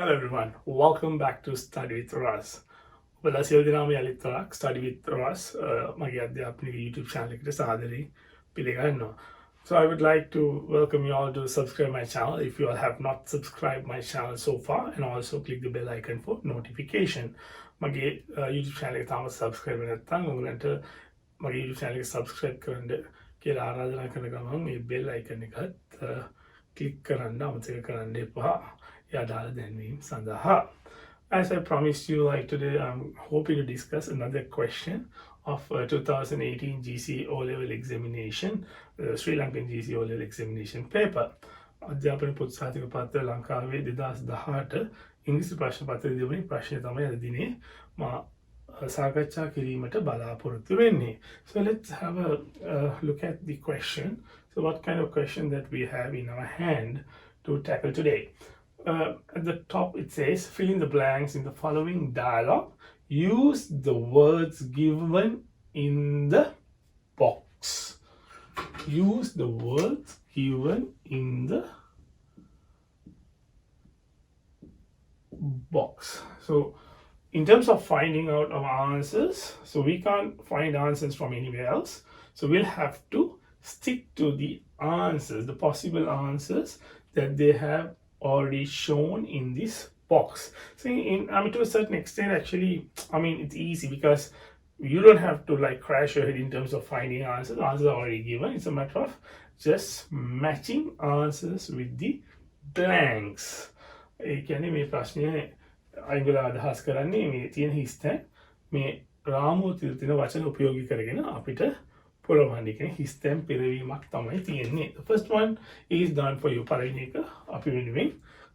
Hello everyone, welcome back to Study with Russ. ඔබලා සියලු දෙනාම යලිත් Study with Russ මගේ අධ්‍යාපනික YouTube channel එකට සාදරයෙන් පිළිගන්නවා. So I would like to welcome you all to subscribe my channel if you all have not subscribed my channel so far, and also click the bell icon for notification. මගේ YouTube channel එක තාම subscribe නැත්නම් ඔයගලන්ට මගේ YouTube channel එක subscribe කරන්න කියලා ආරාධනා කරන ගමන් මේ bell icon එකත් click කරන්න අමතක කරන්න එපා. Yadala Denvim Sandaha. As I promised you, like today, I'm hoping to discuss another question of 2018 GCE O-level examination, Sri Lankan GCE O-level examination paper. අධ්‍යාපන පොත් සාතික පත්‍ර ලංකාවේ 2018 ඉංග්‍රීසි ප්‍රශ්න පත්‍ර දෙවෙනි ප්‍රශ්නය තමයි අද දිනේ මා සාකච්ඡා කිරීමට බලාපොරොත්තු වෙන්නේ. So let's have a look at the question. So what kind of question that we have in our hand to tackle today? At the top it says, fill in the blanks in the following dialogue. Use the words given in the box. Use the words given in the box. So in terms of finding out our answers, so we can't find answers from anywhere else. So we'll have to stick to the answers, the possible answers that they have already shown in this box. So to a certain extent, actually, it's easy because you don't have to like crash your head in terms of finding answers. Answers are already given. It's a matter of just matching answers with the blanks. ඒ කියන්නේ මේ ප්‍රශ්නය අයිගොල්ල අදහස් කරන්නේ මේ තියෙන හිස්තැන් මේ රාමුව තියෙන වචන උපයෝගී කරගෙන අපිට පොළොවන්නේ කියන හිස්තැන් පෙරවීමක් තමයි තියෙන්නේ. The first one is done for you. පළවෙනි එක අපි වෙනුවෙන්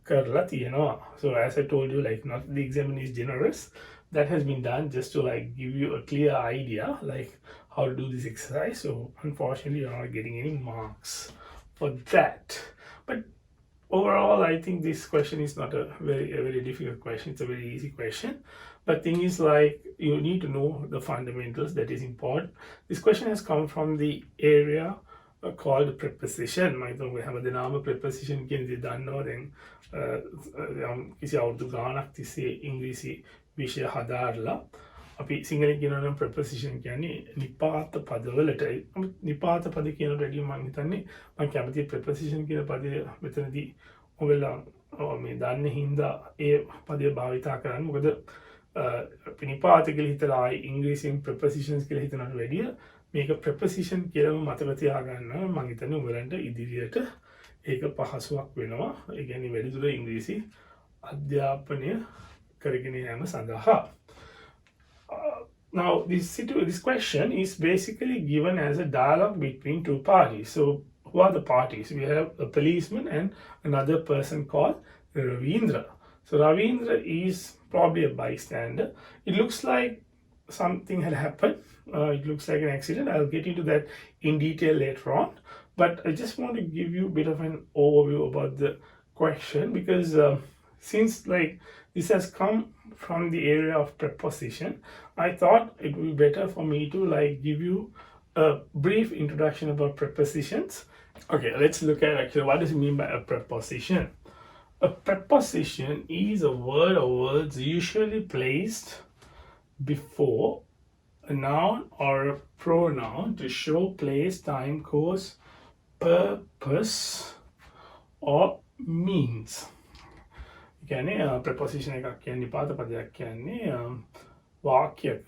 කරලා තියෙනවා. So as I told you, like not the examiner is generous. That has been done just to like give you a clear idea like how to do this exercise. So unfortunately, you're not getting any marks for that. But overall, I think this question is not a very difficult question. It's a very easy question. But thing is like you need to know the fundamentals. That is important. This question has come from the area called preposition. මම හිතමු හැමදෙනාම preposition කියන දේ දන්නවා. දැන් කිසි අවුරුදු ගාණක් තිස්සේ ඉංග්‍රීසි විෂය හදාarලා අපි සිංහලෙන් කියනවා නම් preposition කියන්නේ නිපාත පදවලට. නිපාත පද කියනට වැඩිය මම හිතන්නේ මම කැමති preposition කියන පදය මෙතනදී ඔයගොල්ලෝ මේ දන්නේ හින්දා ඒ පදය භාවිතා කරන්න. මොකද නිපාත කියලා හිතලා ආයි ඉංග්‍රීසියෙන් prepositions කියලා හිතනට වැඩිය මේක preposition කියලාම මතක තියාගන්න මම හිතන්නේ ඔයගලන්ට ඉදිරියට ඒක පහසුවක් වෙනවා. ඒ කියන්නේ වැඩිදුර ඉංග්‍රීසි අධ්‍යාපනය කරගෙන යාම සඳහා. Now, this question is basically given as a dialogue between two parties. So, who are the parties? We have a policeman and another person called Ravindra. So, Ravindra is probably a bystander. It looks like something had happened. It looks like an accident. I'll get into that in detail later on. But I just want to give you a bit of an overview about the question because since like this has come from the area of preposition, I thought it would be better for me to like give you a brief introduction about prepositions. Okay, let's look at actually what does it mean by a preposition. A preposition is a word or words usually placed before a noun or a pronoun to show place, time, course, purpose, or means. කියන්නේ preposition එකක් කියන්නේ නිපාත පදයක් කියන්නේ වාක්‍යයක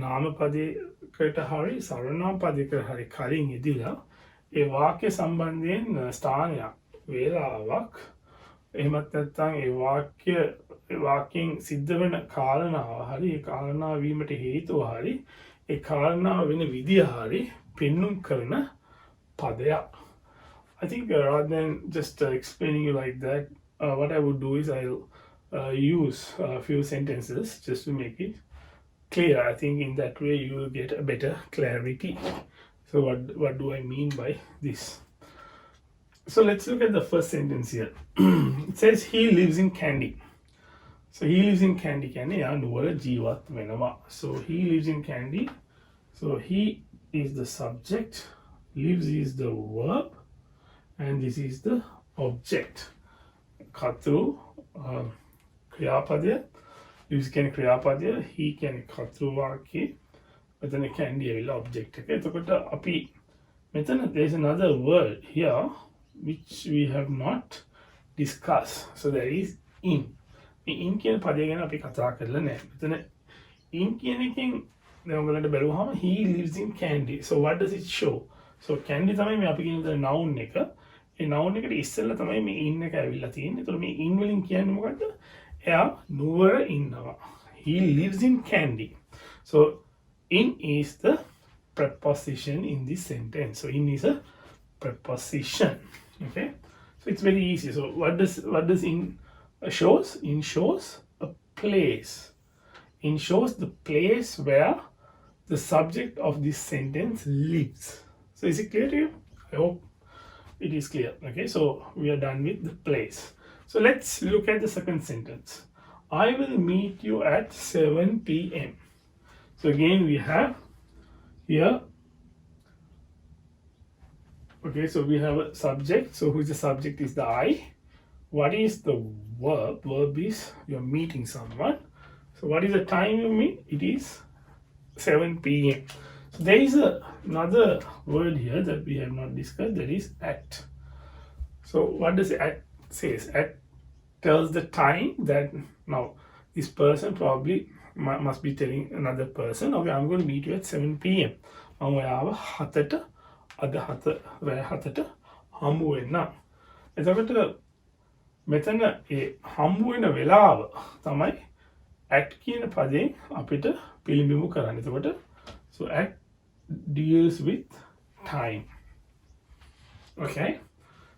නාම පදයකට හරි සර්වනාම පදයකට හරි කලින් ඉදිලා ඒ වාක්‍ය සම්බන්ධයෙන් ස්ථානයක් වේලාවක් එහෙමත් නැත්නම් ඒ වාක්‍යයෙන් සිද්ධ වෙන කාරණාව හරි ඒ කාරණා වීමට හේතුව හරි ඒ කාරණාව වෙන විදිය හරි පෙන්눔 කරන පදයක්. I think rather than just explaining you like that, what I would do is I'll use a few sentences just to make it clear. I think in that way you will get a better clarity. So what do I mean by this? So let's look at the first sentence here. It says he lives in Kandy. So he lives in Kandy. So he lives in Kandy. So he is the subject, lives is the verb, and this is the object. Khatru ක්‍රියාපදය use කියන ක්‍රියාපදය he කියන්නේ කතෘ වාක්‍යය මෙතන candy ඇවිල්ලා object එක. එතකොට අපි මෙතන there's another word here which we have not discussed. So there is in. මේ in කියන පදය ගැන අපි කතා කරලා නැහැ. මෙතන in කියන එකෙන් දැන් ඔයගලන්ට බැලුවහම he lives in candy. So what does it show? So candy තමයි මේ අපි කියන noun එක. ඒ noun එකට ඉස්සෙල්ලා තමයි මේ in එක ඇවිල්ලා තියෙන්නේ. ඒතකොට මේ in වලින් කියන්නේ මොකද්ද? එයා නුවර ඉන්නවා. He lives in candy. So in is the preposition in this sentence. So in is a preposition. Okay. So it's very easy. So what does in shows? In shows a place. In shows the place where the subject of this sentence lives. So is it clear to you? I hope it is clear. Okay, so we are done with the place. So let's look at the second sentence. I will meet you at 7 p.m. So again we have here, okay, so we have a subject. So who is the subject? Is the I. What is the verb? Verb is you're meeting someone. So what is the time you meet? It is 7 p.m. So there is another word here that we have not discussed, that is at. So what does at says? At tells the time that now this person probably must be telling another person, okay, I'm going to meet you at 7 p.m. මම ඔයාව 7ට අද 7 රෑ 7ට හමු වෙන්නම්. එතකොට මෙතන ඒ හමු වෙන වෙලාව තමයි at කියන පදයෙන් අපිට පිළිඹිමු කරන්න. එතකොට so at deals with time. Okay,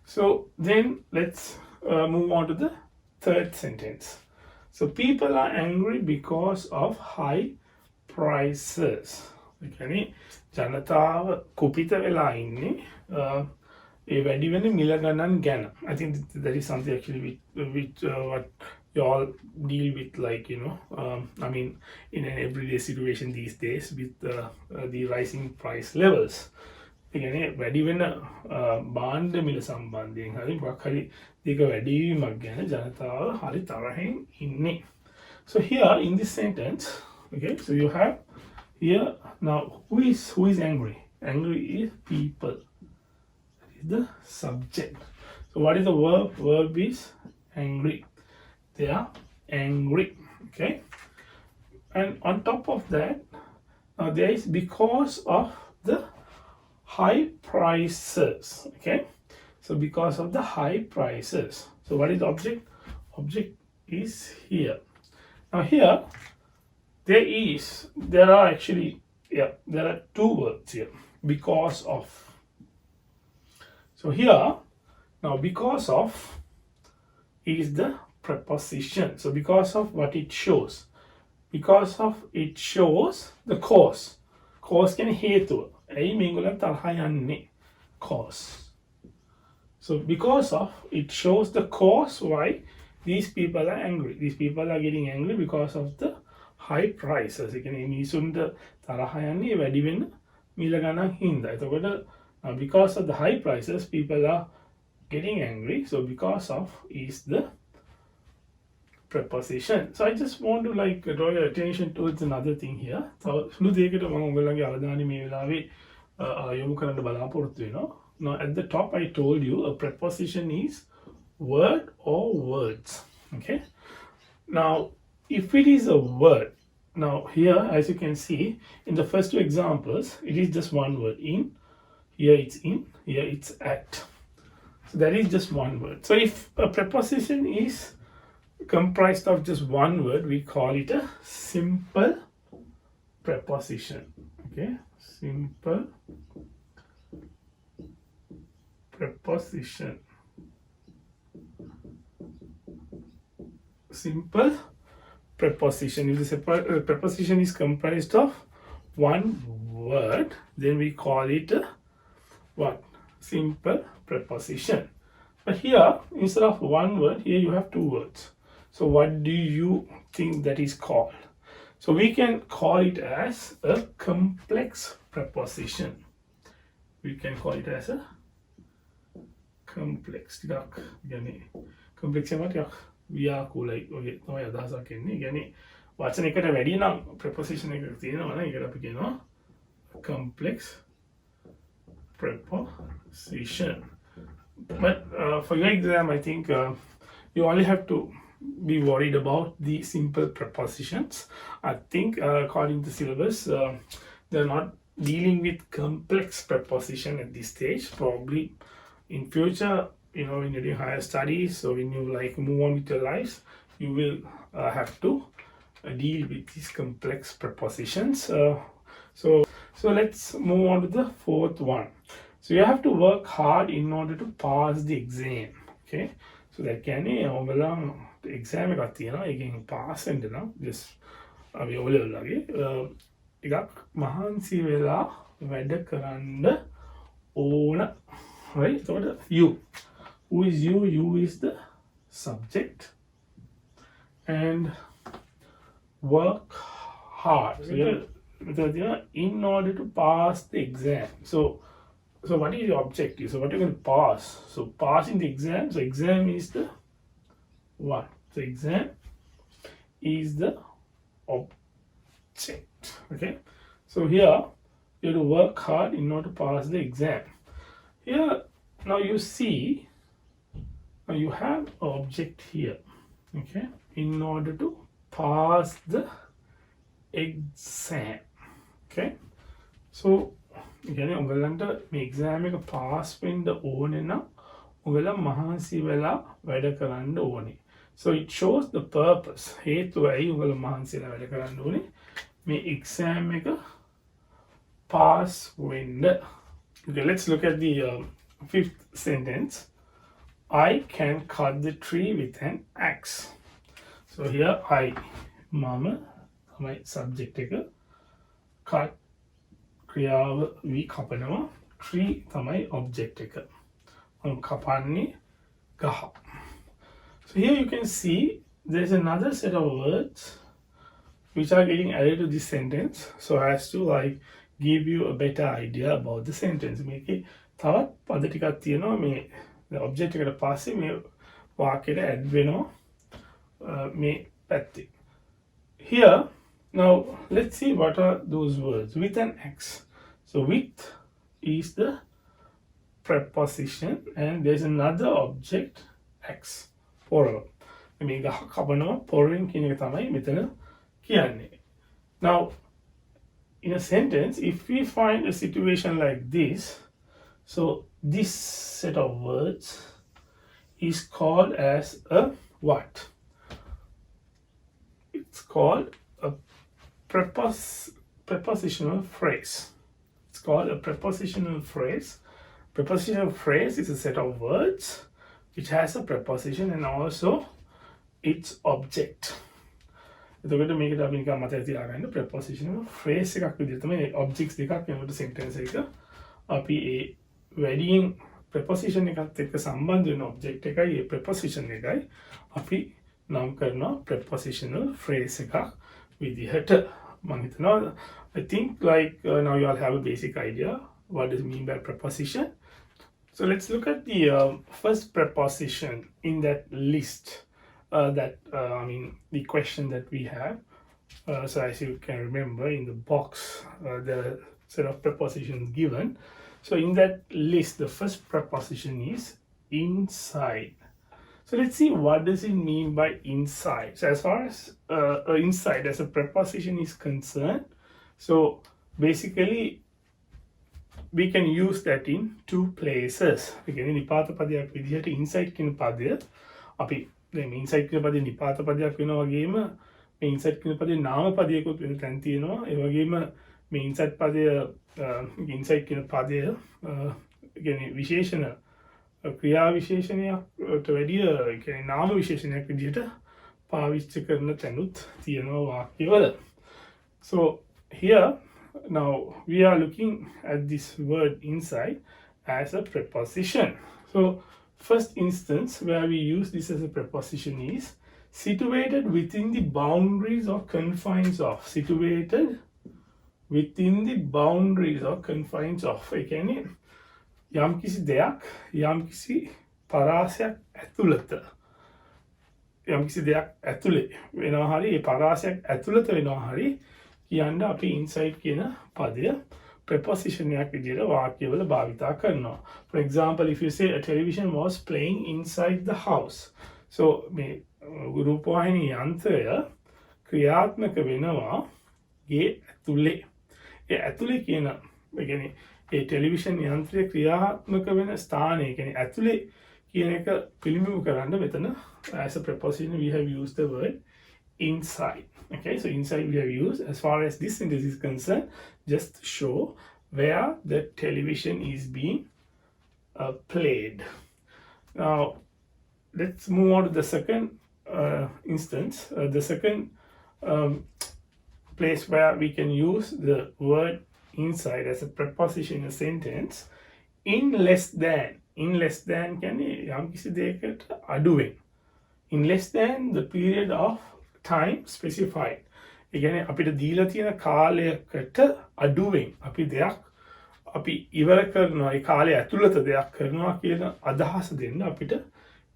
so then let's move on to the third sentence. So people are angry because of high prices. Okay, ජනතාව කුපිත වෙලා ඉන්නේ ඒ වැඩි වෙන මිල ගණන් ගැන. I think that is something actually with what you all deal with, like, you know, I mean, in an everyday situation these days with the rising price levels. කියන්නේ වැඩි වෙන බාණ්ඩ මිල සම්බන්ධයෙන් හරි මොකක් හරි දෙක වැඩිවීමක් ගැන ජනතාව හරි තරහෙන් ඉන්නේ. So here in this sentence, okay, so you have here now who is angry? Angry is people. That is the subject. So what is the verb? Verb is angry. They are angry. Okay, and on top of that, now there is because of the high prices. Okay, so because of the high prices. So what is the object? Object is here. Now here there are actually, yeah, there are two words here. Because of. So here now because of is the preposition. So because of what it shows. Because of it shows the cause. Cause can හේතුව. ඇයි මේගොල්ලන් තරහ යන්නේ? Cause. So because of it shows the cause why these people are angry. These people are getting angry because of the high prices. ඒ කියන්නේ මිනිසුන්ට තරහ යන්නේ වැඩි වෙන මිල ගණන් හින්දා. එතකොට because of the high prices people are getting angry. So because of is the preposition. So I just want to like draw your attention towards another thing here. So සුළු දෙයකට මම ඔයගොල්ලන්ගේ අවධානය මේ වෙලාවේ යොමු කරන්න බලාපොරොත්තු වෙනවා. Now at the top I told you a preposition is word or words. Okay, now if it is a word, now here as you can see in the first two examples it is just one word. In, here it's in, here it's at. So that is just one word. So if a preposition is comprised of just one word, we call it a simple preposition. Okay, simple preposition. Simple preposition. If the preposition is comprised of one word, then we call it a what? Simple preposition. But here instead of one word, here you have two words. So what do you think that is called? So we can call it as a complex preposition. We can call it as a complex. Complex ව්‍යාකූලයි වගේ තමයි අදහසක් එන්නේ. ඒ කියන්නේ වචන එකට වැඩි නම් ප්‍රොපොසිෂන් එකක් තියෙනවා නම් ඒකට අපි කියනවා complex preposition. But for your exam, I think you only have to be worried about the simple prepositions. I think according to syllabus, they're not dealing with complex preposition at this stage. Probably in future, when you're doing higher studies, so when you like move on with your lives, you will have to deal with these complex prepositions. So let's move on to the fourth one. So you have to work hard in order to pass the exam. Okay, so that කියන්නේ ඔයගොල්ලෝ exam එකක් තියෙනවා. ඒකෙන් pass වෙන්න නම් just අපි ඔයගොල්ලෝ වගේ ටිකක් මහන්සි වෙලා වැඩ කරන්න ඕන. Right? So you. Who is you? You is the subject. And work hard. So in order to pass the exam. So what is your objective? So what are you going to pass? So passing the exam. So exam is the what? So exam is the object. Okay. So here you have to work hard in order to pass the exam. Here now you see. Now you have an object here. Okay. In order to pass the exam. Okay. So කියන්නේ ඔයගලන්ට මේ exam එක pass වෙන්න ඕනේ නම් ඔයගලා මහන්සි වෙලා වැඩ කරන්න ඕනේ. So it shows the purpose. හේතුවයි ඔයගලා මහන්සි වෙලා වැඩ කරන්න ඕනේ මේ එක්සෑම් එක පාස් වෙන්න. Okay, let's look at the fifth sentence. I can cut the tree with an axe. So here I මම තමයි subject එක cut ක්‍රියාව වී කපනවා tree තමයි object එක මම කපන්නේ ගහ. So here you can see there's another set of words which are getting added to this sentence so as to like give you a better idea about the sentence. මේකේ තවත් පද ටිකක් තියෙනවා මේ object එකට පස්සේ මේ වාක්‍යයට add වෙනවා මේ පැත්තේ. Here now let's see what are those words. With an axe. So with is the preposition and there's another object axe. Poro. මේ ගහ කපනවා පොරෙන් කියන එක තමයි මෙතන කියන්නේ. Now in a sentence if we find a situation like this, so this set of words is called as a what? It's called a prepositional phrase. It's called a prepositional phrase. Prepositional phrase is a set of words which has a preposition and also its object. එතකොට මේකට අපි නිකන් මතක තියාගන්න prepositional phrase එකක් විදිහට තමයි objects දෙකක් වෙනකොට sentence එක අපි ඒ වැඩියෙන් preposition එකත් එක්ක සම්බන්ධ වෙන object එකයි ඒ preposition එකයි අපි නම් කරනවා prepositional phrase එකක් විදිහට. මම හිතනවා I think like now you all have a basic idea what does it mean by preposition. So let's look at the first preposition in that list the question that we have. So as you can remember in the box the set of prepositions given. So in that list the first preposition is inside. So let's see what does it mean by inside. So as far as inside as a preposition is concerned, so basically we can use that in two places. කියන්නේ නිපාත පදයක් විදිහට inside කියන පදය අපි දැන් inside කියන පදේ නිපාත පදයක් වෙනවා වගේම මේ inside කියන පදේ නාම පදයකුත් වෙන තැන් තියෙනවා. ඒ වගේම මේ inside පදය inside කියන පදය කියන්නේ විශේෂණ ක්‍රියා විශේෂණයට වැඩිය කියන්නේ නාම විශේෂණයක් විදිහට පාවිච්චි කරන තැනුත් තියෙනවා වාක්‍යවල. So here now we are looking at this word inside as a preposition. So first instance where we use this as a preposition is situated within the boundaries or confines of. Situated within the boundaries or confines of. ඒ කියන්නේ යම්කිසි දෙයක් යම්කිසි පරාසයක් ඇතුළත යම්කිසි දෙයක් ඇතුලේ වෙනවා හරි ඒ පරාසයක් ඇතුළත වෙනවා හරි කියන්න අපි inside කියන පදය preposition එකක් විදිහට වාක්‍යවල භාවිතා කරනවා. For example, if you say a television was playing inside the house. So මේ රූපවාහිනී යන්ත්‍රය ක්‍රියාත්මක වෙනවා ගේ ඇතුලේ. ඒ ඇතුලේ කියන ඒ කියන්නේ ඒ ටෙලිවිෂන් යන්ත්‍රය ක්‍රියාත්මක වෙන ස්ථානය කියන්නේ ඇතුලේ කියන එක පිළිඹු කරන්න මෙතන as a preposition we have used the word inside. Okay, so inside we have used, as far as this sentence is concerned, just to show where the television is being played. Now let's move on to the second instance, the second place where we can use the word inside as a preposition in a sentence. In less than කියන්නේ යම්කිසි දෙයකට අඩුවෙන්. In less than the period of time specified. ඒ කියන්නේ අපිට දීලා තියෙන කාලයකට අඩුවෙන් අපි දෙයක් අපි ඉවර කරනවා ඒ කාලය ඇතුළත දෙයක් කරනවා කියන අදහස දෙන්න අපිට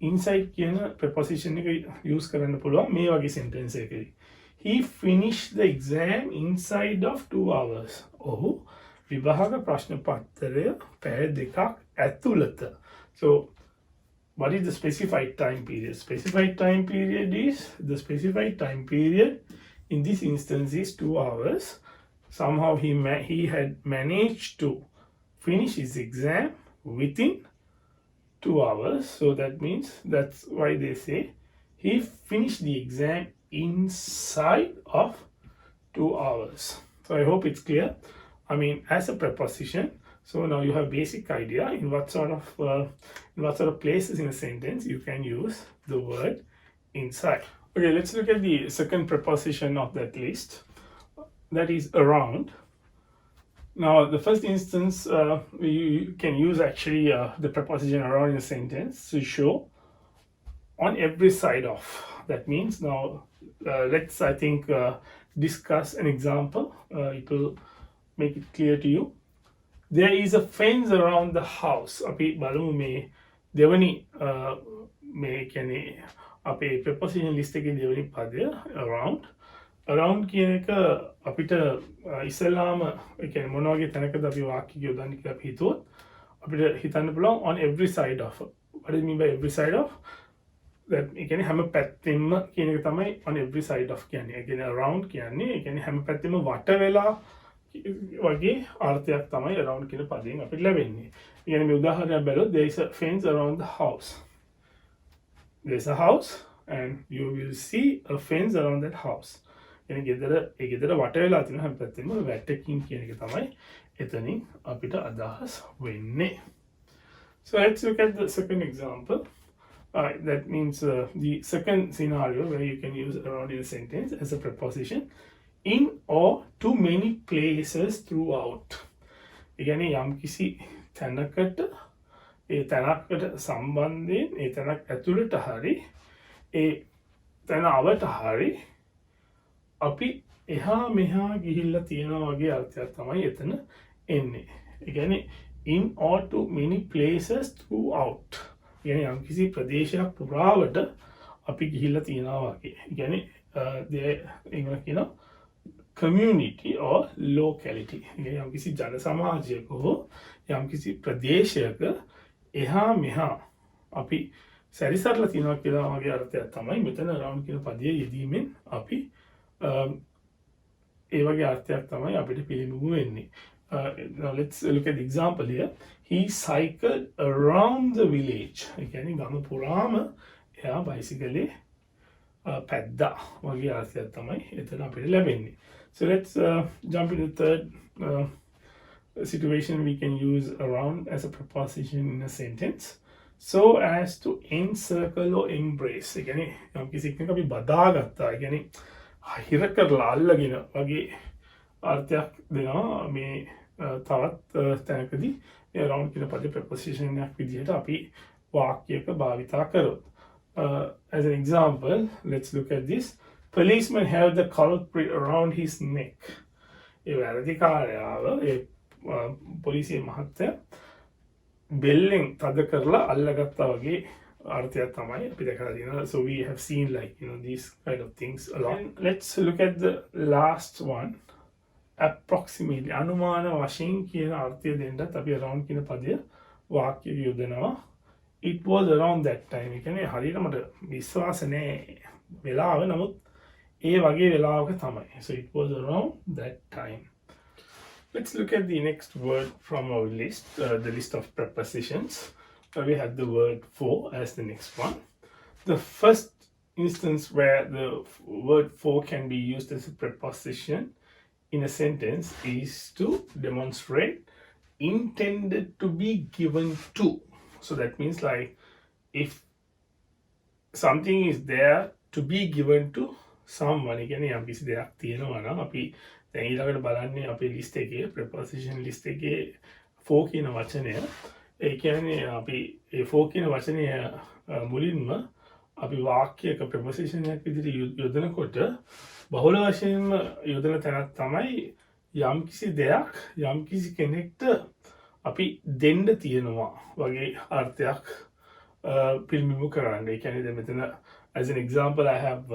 inside කියන preposition එක use කරන්න පුළුවන් මේ වගේ sentence එකකදී. He finished the exam inside of 2 hours. ඔහු විභාග ප්‍රශ්න පත්‍රය පැය දෙකක් ඇතුළත. So what is the specified time period? Specified time period is, the specified time period in this instance is 2 hours. Somehow he had managed to finish his exam within 2 hours. So that means, that's why they say he finished the exam inside of 2 hours. So I hope it's clear. I mean, as a preposition, so now you have basic idea in what sort of places in a sentence you can use the word inside. Okay, let's look at the second preposition of that list, that is around. Now the first instance you can use actually the preposition around in a sentence to show on every side of. That means now let's I think discuss an example. It will make it clear to you. There is a fence around the house. අපි බලමු මේ දෙවනි මේ කියන්නේ අපේ preposition list එකේ දෙවනි පදය around. Around කියන එක අපිට ඉස්සෙල්ලාම ඒ කියන්නේ මොන වගේ තැනකද අපි වාක්‍ය යොදන්නේ කියලා අපි හිතුවොත් අපිට හිතන්න පුළුවන් on every side of. What do you mean by every side of? That ඒ කියන්නේ හැම පැත්තෙම කියන එක තමයි on every side of කියන්නේ. ඒ කියන්නේ around කියන්නේ ඒ කියන්නේ හැම පැත්තෙම වට වෙලා වගේ අර්ථයක් තමයි around කියන පදයෙන් අපිට ලැබෙන්නේ. ඒ කියන්නේ මේ උදාහරණයක් බැලුවොත් there is a fence around the house. There's a house and you will see a fence around that house. කියන්නේ ගෙදර වට වෙලා තියෙන හැම පැත්තෙම වැටකින් කියන එක තමයි එතනින් අපිට අදහස් වෙන්නේ. So let's look at the second example. That means the second scenario where you can use around in a sentence as a preposition. In or too many places throughout. ඒ කියන්නේ යම්කිසි තැනකට ඒ තැනකට සම්බන්ධයෙන් ඒ තැනක් ඇතුළට හරි ඒ තැන අවට හරි අපි එහා මෙහා ගිහිල්ලා තියෙනවා වගේ අර්ථයක් තමයි එතන එන්නේ. ඒ කියන්නේ in or too many places throughout. ඒ කියන්නේ යම්කිසි ප්‍රදේශයක් පුරාවට අපි ගිහිල්ලා තියෙනවා වගේ. ඒ කියන්නේ ඉංග්‍රීසියෙන් කියනවා community or locality. යම්කිසි ජන සමාජයක හෝ යම්කිසි ප්‍රදේශයක එහා මෙහා අපි සැරිසරලා තියෙනවා කියලා වගේ අර්ථයක් තමයි මෙතන around කියන පදයේ යෙදීමෙන් අපි ඒ වගේ අර්ථයක් තමයි අපිට පිළිඹු වෙන්නේ. Now let's look at the example here. He cycled around the village. ඒ කියන්නේ ගම පුරාම එයා බයිසිකලේ පැද්දා වගේ අර්ථයක් තමයි එතන අපිට ලැබෙන්නේ. So let's jump into the third situation we can use around as a preposition in a sentence. So as to encircle or embrace. ඒ කියන්නේ යම්කිසි එකක් අපි බදාගත්තා. ඒ කියන්නේ හිර කරලා අල්ලගෙන වගේ අර්ථයක් දෙනවා මේ තවත් තැනකදී around කියන පදේ preposition එකක් විදිහට අපි වාක්‍යයක භාවිතා කරොත්. As an example, let's look at this. Policeman held the culprit around his neck. ඒ වැරදිකාරයාව ඒ පොලිසිය මහත්තයා බෙල්ලෙන් තද කරලා අල්ලගත්තා වගේ අර්ථයක් තමයි අපි දැකලා තියෙනවා. So we have seen like these kind of things a lot. And let's look at the last one. Approximately අනුමාන වශයෙන් කියන අර්ථය දෙන්නත් අපි around කියන පදය වාක්‍ය යොදනවා. It was around that time. ඒ කියන්නේ හරියට මට විශ්වාස නැහැ වෙලාව, නමුත් ඒ වගේ වෙලාවක තමයි. So it was around that time. Let's look at the next word from our list, the list of prepositions. We have the word for as the next one. The first instance where the word for can be used as a preposition in a sentence is to demonstrate intended to be given to. So that means like if something is there to be given to someone, කියන්නේ යම් කිසි දෙයක් තියෙනවා නම් අපි දැන් ඊළඟට බලන්නේ අපේ ලිස්ට් එකේ preposition ලිස්ට් එකේ for කියන වචනය. ඒ කියන්නේ අපි ඒ for කියන වචනය මුලින්ම අපි වාක්‍යයක preposition එකක් විදිහට යොදනකොට බහුල වශයෙන්ම යොදන තැනක් තමයි යම් කිසි දෙයක් යම් කිසි කෙනෙක්ට අපි දෙන්න තියෙනවා වගේ අර්ථයක් පිළිඹු කරන්න. ඒ කියන්නේ දැන් මෙතන as an example I have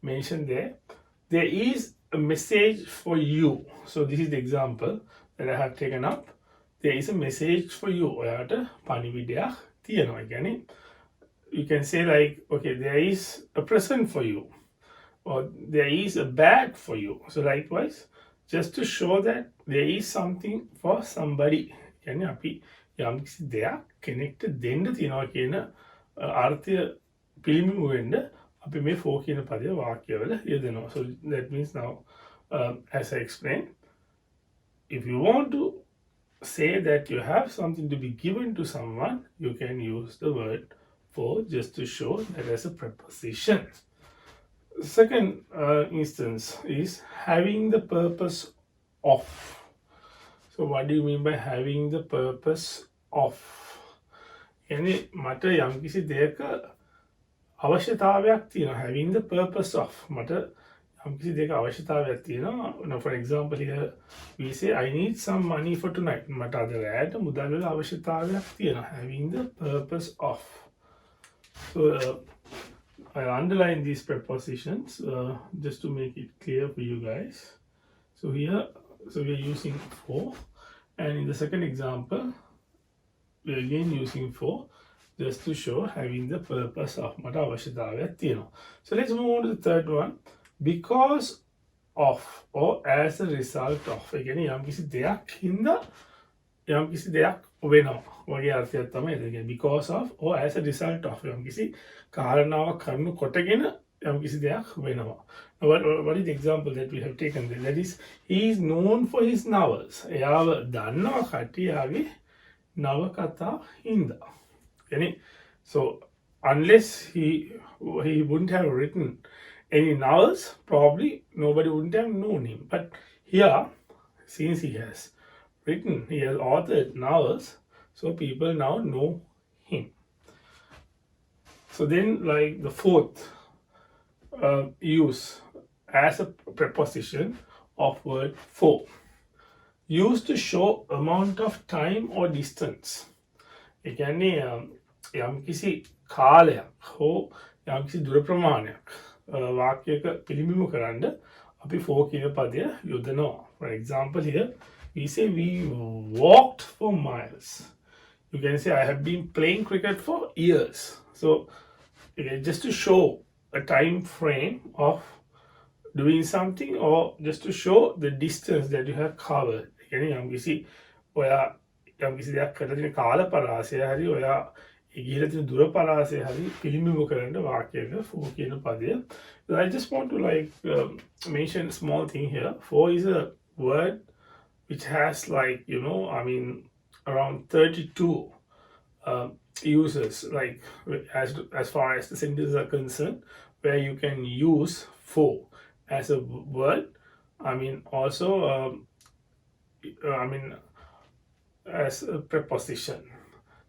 mentioned there is a message for you. So this is the example that I have taken up. There is a message for you. ඔයාට පණිවිඩයක් තියෙනවා. ඒ කියන්නේ you can say like, okay, there is a present for you, or there is a bag for you. So likewise, just to show that there is something for somebody. කියන්නේ අපි යම් කිසි දෙයක් කෙනෙක්ට දෙන්න තියෙනවා කියන අර්ථය පිළිඹු වෙන්න අපි මේ for කියන පදය වාක්‍යවල යොදනවා. So that means now, as I explained, if you want to say that you have something to be given to someone, you can use the word for just to show that as a preposition. Second instance is having the purpose of. So what do you mean by having the purpose of? Yani මට යම්කිසි දෙයක අවශ්‍යතාවයක් තියෙනවා. Having the purpose of. මට යම්කිසි දෙයක අවශ්‍යතාවයක් තියෙනවා. Now for example here we say I need some money for tonight. මට අද රැයට මුදල් වල අවශ්‍යතාවයක් තියෙනවා. Having the purpose of. So I underline these prepositions just to make it clear for you guys. So here, so we are using for, and in the second example, we are again using for just to show having the purpose of. So let's move on to the third one. Because of or as a result of. Again, යම් කිසි දෙයක් හින්දා යම් කිසි දෙයක් වෙනවා වගේ අර්ථයක් තමයි එතන. Because of or as a result of යම් කිසි කාරණාවක් කරුණු කොටගෙන යම් කිසි දෙයක් වෙනවා. Now, what is the example that we have taken there? That is, he is known for his novels. එයාව දන්නවා කට්ටියගේ නවකතා හින්දා. So unless he wouldn't have written any novels, probably nobody wouldn't have known him. But here, since he has authored novels, so people now know him. So then, like the fourth use as a preposition of word for, used to show amount of time or distance. ඒ කියන්නේ යම් කිසි කාලයක් හෝ යම් කිසි දුර ප්‍රමාණයක් වාක්‍යයක පිළිඹු කරන්න අපි for කියන පදය යොදනවා. For example here we say we walked for miles. You can say I have been playing cricket for years. So just to show a time frame of doing something, or just to show the distance that you have covered. يعني යම් කිසි ඔයා යම් කිසි දෙයක් කරලා තියෙන කාල පරාසය හරි ඔයා ගිහිලා තියෙන දුර පරාසය හරි පිළිඹු කරන්න වාක්‍යයක for කියන පදය. I just want to like mention a small thing here. For is a word which has like around 32 uses, like as far as the sentences are concerned, where you can use for as a word. Also as a preposition.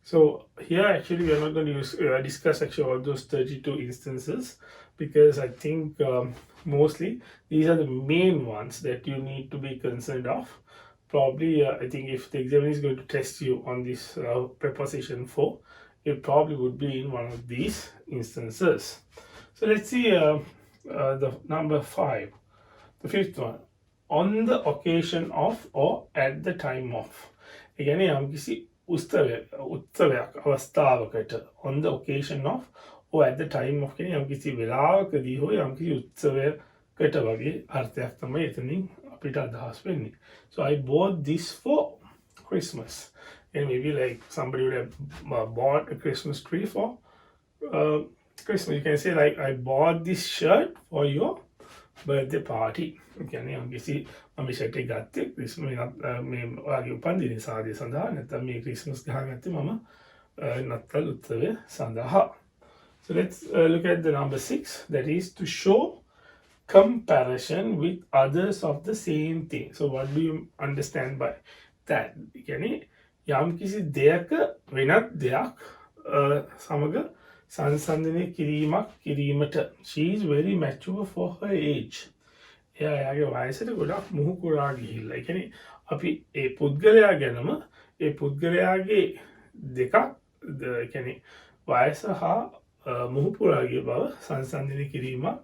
So here actually we are not going to discuss actually all those 32 instances, because I think mostly these are the main ones that you need to be concerned of. Probably I think if the examiner is going to test you on this preposition for, it probably would be in one of these instances. So let's see the number 5, the fifth one. On the occasion of or at the time of. ඒ කියන්නේ යම්කිසි උත්සවයක් අවස්ථාවකට on the occasion of or at the time of කියන්නේ යම්කිසි වෙලාවකදී හෝ යම්කිසි උත්සවයකට වගේ අර්ථයක් තමයි එතනින් අපිට අදහස් වෙන්නේ. So I bought this for Christmas. And maybe like somebody would have bought a Christmas tree for Christmas. You can say like I bought this shirt for your birthday party. කියන්නේ යම්කිසි මම ෂර්ට් එක ගත්තේ Christmas මේ ඔයාගේ උපන්දිනේ සාදය සඳහා නැත්නම් මේ ක්‍රිස්මස් ගහගත්තේ මම නත්තල් උත්සවය සඳහා. So let's look at the number 6, that is to show comparison with others of the same thing. So what do you understand by that? කියන්නේ යම්කිසි දෙයක වෙනත් දෙයක් සමග සංසන්දනය කිරීමට. She is very mature for her age. එයාගේ වයසට ගොඩක් මුහුකුරා ගිහිල්ලා. ඒ කියන්නේ අපි ඒ පුද්ගලයා ගැනම ඒ පුද්ගලයාගේ දෙකක් කියන්නේ වයස හා මුහුකුරා ගිය බව සංසන්දනය කිරීමක්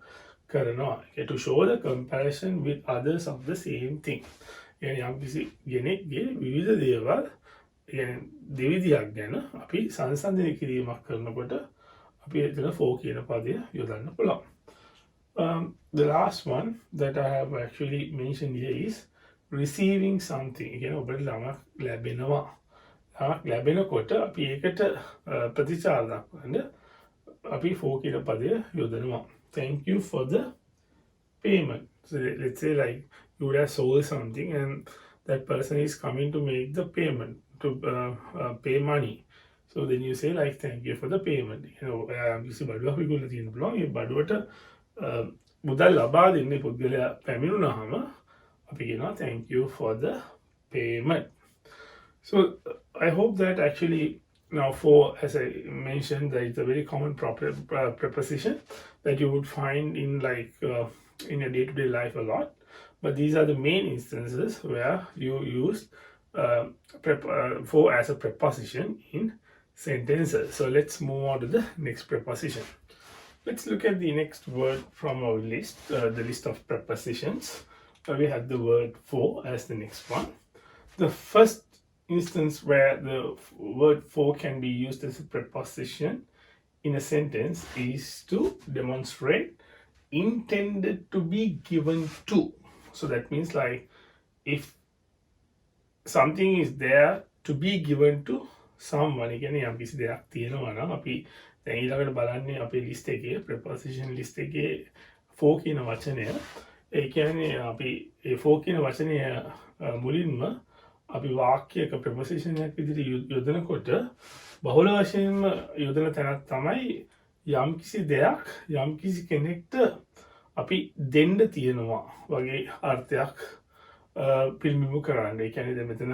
කරනවා. To show the comparison with others of the same thing. يعني යම්කිසි කෙනෙක්ගේ විවිධ දේවල් يعني දෙවිදියක් ගැන අපි සංසන්දනය කිරීමක් කරනකොට අපි එතන for කියන පදය යොදන්න පුළුවන්. The last one that I have actually mentioned here is receiving something. කියන්නේ ඔබට ළමක් ලැබෙනවා. ළමක් ලැබෙනකොට අපි ඒකට ප්‍රතිචාර දක්වන්න අපි for කියන පදය යොදනවා. Thank you for the payment. So let's say like you would have sold something and that person is coming to make the payment, to pay money. So then you say like thank you for the payment. You know, කිසි බඩුවක් විකුණලා තියෙන පුළුවන්. ඒ බඩුවට මුදල් ලබා දෙන්නේ පුද්ගලයා පැමිණුනහම අපි කියනවා thank you for the payment. So I hope that actually now for, as I mentioned, that it's a very common preposition that you would find in like in your day-to-day life a lot. But these are the main instances where you use for as a preposition in sentences. So let's move on to the next preposition. Let's look at the next word from our list, the list of prepositions. We have the word for as the next one. The first instance where the word for can be used as a preposition in a sentence is to demonstrate intended to be given to. So that means like if something is there to be given to someone, කියන්නේ යම්කිසි දෙයක් තියෙනවා නම් අපි දැන් ඊළඟට බලන්නේ අපේ ලිස්ට් එකේ preposition ලිස්ට් එකේ for කියන වචනය. ඒ කියන්නේ අපි ඒ for කියන වචනය මුලින්ම අපි වාක්‍යයක preposition එකක් විදිහට යොදනකොට බහුල වශයෙන්ම යොදන තැනක් තමයි යම්කිසි දෙයක් යම්කිසි කෙනෙක්ට අපි දෙන්න තියෙනවා වගේ අර්ථයක් පිළිබිඹු කරන්න. ඒ කියන්නේ දැන් මෙතන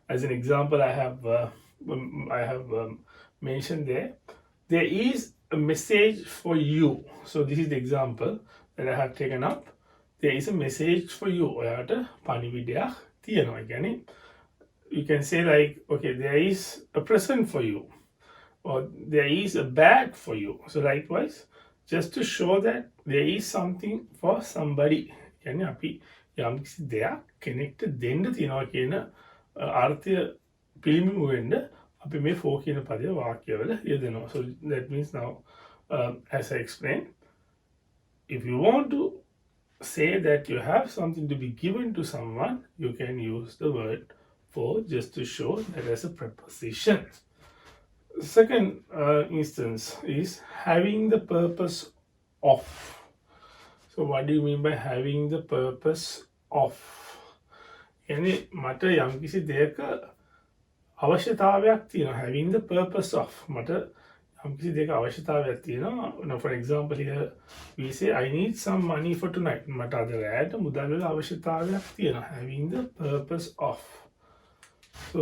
as an example I have mentioned there is a message for you. So this is the example that I have taken up. There is a message for you. ඔයාට පණිවිඩයක් තියෙනවා. ඒ කියන්නේ you can say like okay there is a present for you or there is a bag for you. So likewise just to show that there is something for somebody. කියන්නේ අපි යම්කිසි දෙයක් කෙනෙක්ට දෙන්න තියෙනවා කියන අර්ථය පිළිබිඹු වෙන්න අපි මේ for කියන පදය වාක්‍යවල යෙදෙනවා. So that means now as I explained, if you want to say that you have something to be given to someone, you can use the word for just to show that as a preposition. Second instance is having the purpose of. So what do you mean by having the purpose of? කියන්නේ මට යම්කිසි දෙයක අවශ්‍යතාවයක් තියෙනවා. Having the purpose of. මට යම්කිසි දෙයක අවශ්‍යතාවයක් තියෙනවා. Now for example here we say I need some money for tonight. මට අද රැයට මුදල් වල අවශ්‍යතාවයක් තියෙනවා. Having the purpose of. So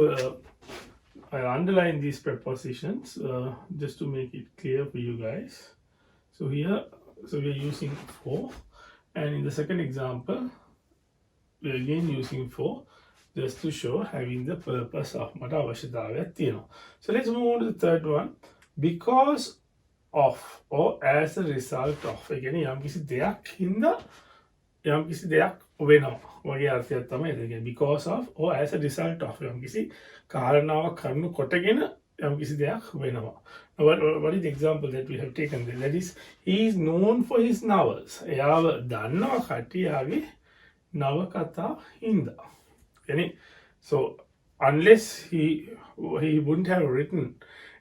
I'll underline these prepositions just to make it clear for you guys. So here, so we're using for, and in the second example, we're again using for just to show having the purpose of. So let's move on to the third one. because of or as a result of. ඒ කියන්නේ යම්කිසි දෙයක් හින්දා යම්කිසි දෙයක් වෙනවා වගේ අර්ථයක් තමයි එතන කියන්නේ. Because of or as a result of යම්කිසි කාරණාවක් කරුණු කොටගෙන යම්කිසි දෙයක් වෙනවා. Now, what is the example that we have taken there? That is, he is known for his novels. එයාව දන්නවා කට්ටියගේ නවකතා හින්දා. So unless he wouldn't have written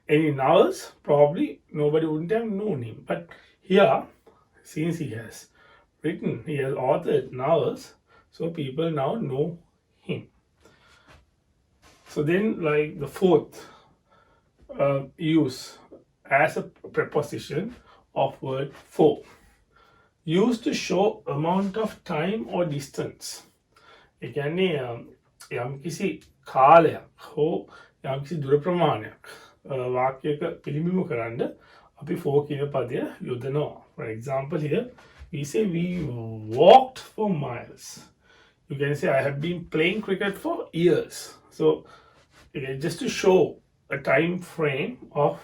any novels, probably nobody wouldn't have known him. But here, since he has authored novels, so people now know him. So then, like the fourth use as a preposition of word for, used to show amount of time or distance. ඒ කියන්නේ යම්කිසි කාලයක් හෝ යම්කිසි දුර ප්‍රමාණයක් වාක්‍යයක පිළිබිඹු කරන්න අපි for කියන පදය යොදනවා. For example, here we say we walked for miles. You can say I have been playing cricket for years. So just to show a time frame of